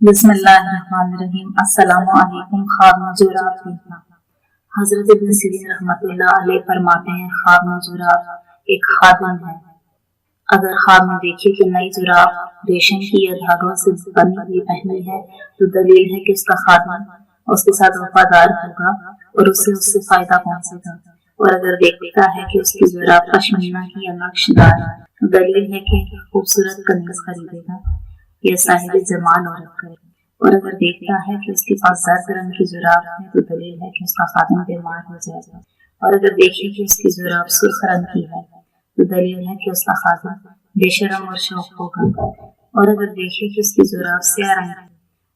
बिस्मिल्लाहिर्रहमानिर्रहीम। अस्सलामु अलैकुम। ख्वाब में जुराब देखना। हजरत इब्न सीरीन रहमतुल्लाह अलैह फरमाते हैं, ख्वाब में जुराब एक खादिम है। अगर ख्वाब में देखे कि नई जुराब रेशम की या धागों से बनी हुई पहनी है तो दलील है कि उसका खादिम उसके साथ वफादार होगा और उससे फायदा पहुंचेगा। और अगर देखता है कि उसकी जुराब पश्मीना की या नक्शदार तो दलील है कि खूबसूरत कमीज खरीदेगा या साहिब जमाल औरत करे। और अगर देखता है कि उसके पास जर्द रंग की जुराब है तो दलील है कि उसका खादिम बीमार हो जाएगा। और अगर देखे कि उसकी जुराब सुर्ख रंग की है तो दलील है कि उसका खादिम बेशरम और शौक होगा। और अगर देखे कि उसकी जुराब स्याह रंग है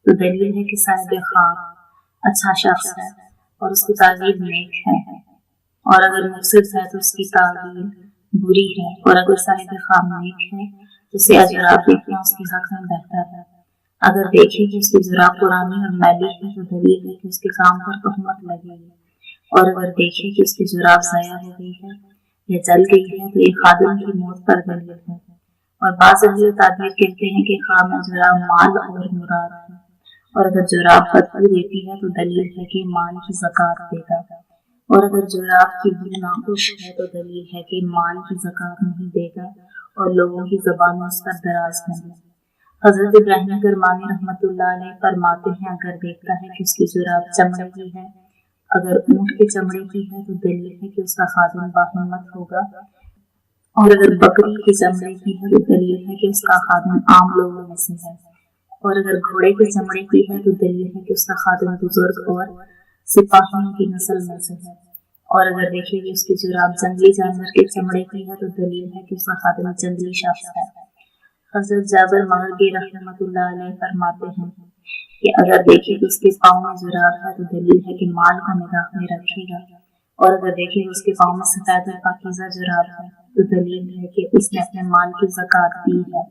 तो दलील है कि साहिब ख्वाब अच्छा शख्स है और उसकी तावील नेक है। और अगर मुफसिद है तो उसकी तावील बुरी है। और अगर साहिब ख्वाब नेक है तो स्याह जुराब देखना उसके हक में बेहतर है। अगर देखे कि उसकी जुराब पुरानी और मैली है तो दलील है कि उसके काम पर तहमत लगेगी। और अगर देखे कि उसकी जुराब ज़ाया हो गई है या जल गई है तो ये खादिम की मौत पर दलील है। और बाज़ अहले ताबीर कहते हैं कि ख्वाब में जुराब माल और मुराद है। और अगर जुराब बदबू देती है तो दलील है कि माल की ज़कात देगा। और अगर जुराब की बू नाखुश है तो दलील है कि माल की ज़कात नहीं देगा और लोगों की ज़बान उस पर दराज नहीं। हज़रत इब्राहीम करमानी रहमतुल्लाह अलैह फरमाते हैं, अगर देखता है कि उसकी जुराब चमड़े की है, अगर ऊंट के चमड़े की है तो दलील है कि उसका खादिम बाहिम्मत होगा। और अगर बकरी के चमड़े की है तो दलील है कि उसका खादिम आम लोगों में से है। और अगर घोड़े के चमड़े की है तो दलील है कि उसका खादिम बुजुर्ग और सिपाहियों की नस्ल में से है। और अगर देखे कि उसकी जुराब जंगली जानवर के चमड़े की है तो दलील है कि उसका खादिम जंगली शख्स है। हज़रत जाबिर मगरबी रहमतुल्लाह अलैह फरमाते हैं कि अगर देखे कि उसके पाँव में जुराब है तो दलील है कि माल को निगाह में रखेगा। और अगर देखे कि उसके पाँव में सफेद और पाकीज़ा जुराब है तो दलील है कि उसने अपने माल की ज़कात दी है।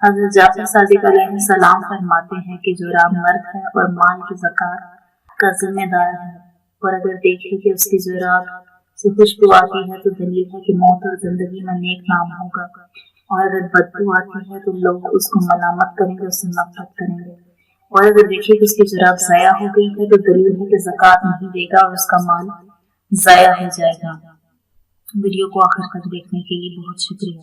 हज़रत जाफर सादिक अलैहिस्सलाम फरमाते हैं कि जुराब मर्द है और माल की ज़कात का जिम्मेदार है। और अगर देखे कि उसकी जुराब से खुशबू आती है तो दलील है कि मौत और जिंदगी में नेक नाम होगा। और अगर बदबू आती है तो लोग उसको मलामत करेंगे, उससे नफरत करेंगे। और अगर देखिए कि उसकी जुराब ज़ाया हो गई है तो दलील है कि ज़कात नहीं देगा और उसका माल ज़ाया हो जाएगा। वीडियो को आखिर तक देखने के लिए बहुत शुक्रिया।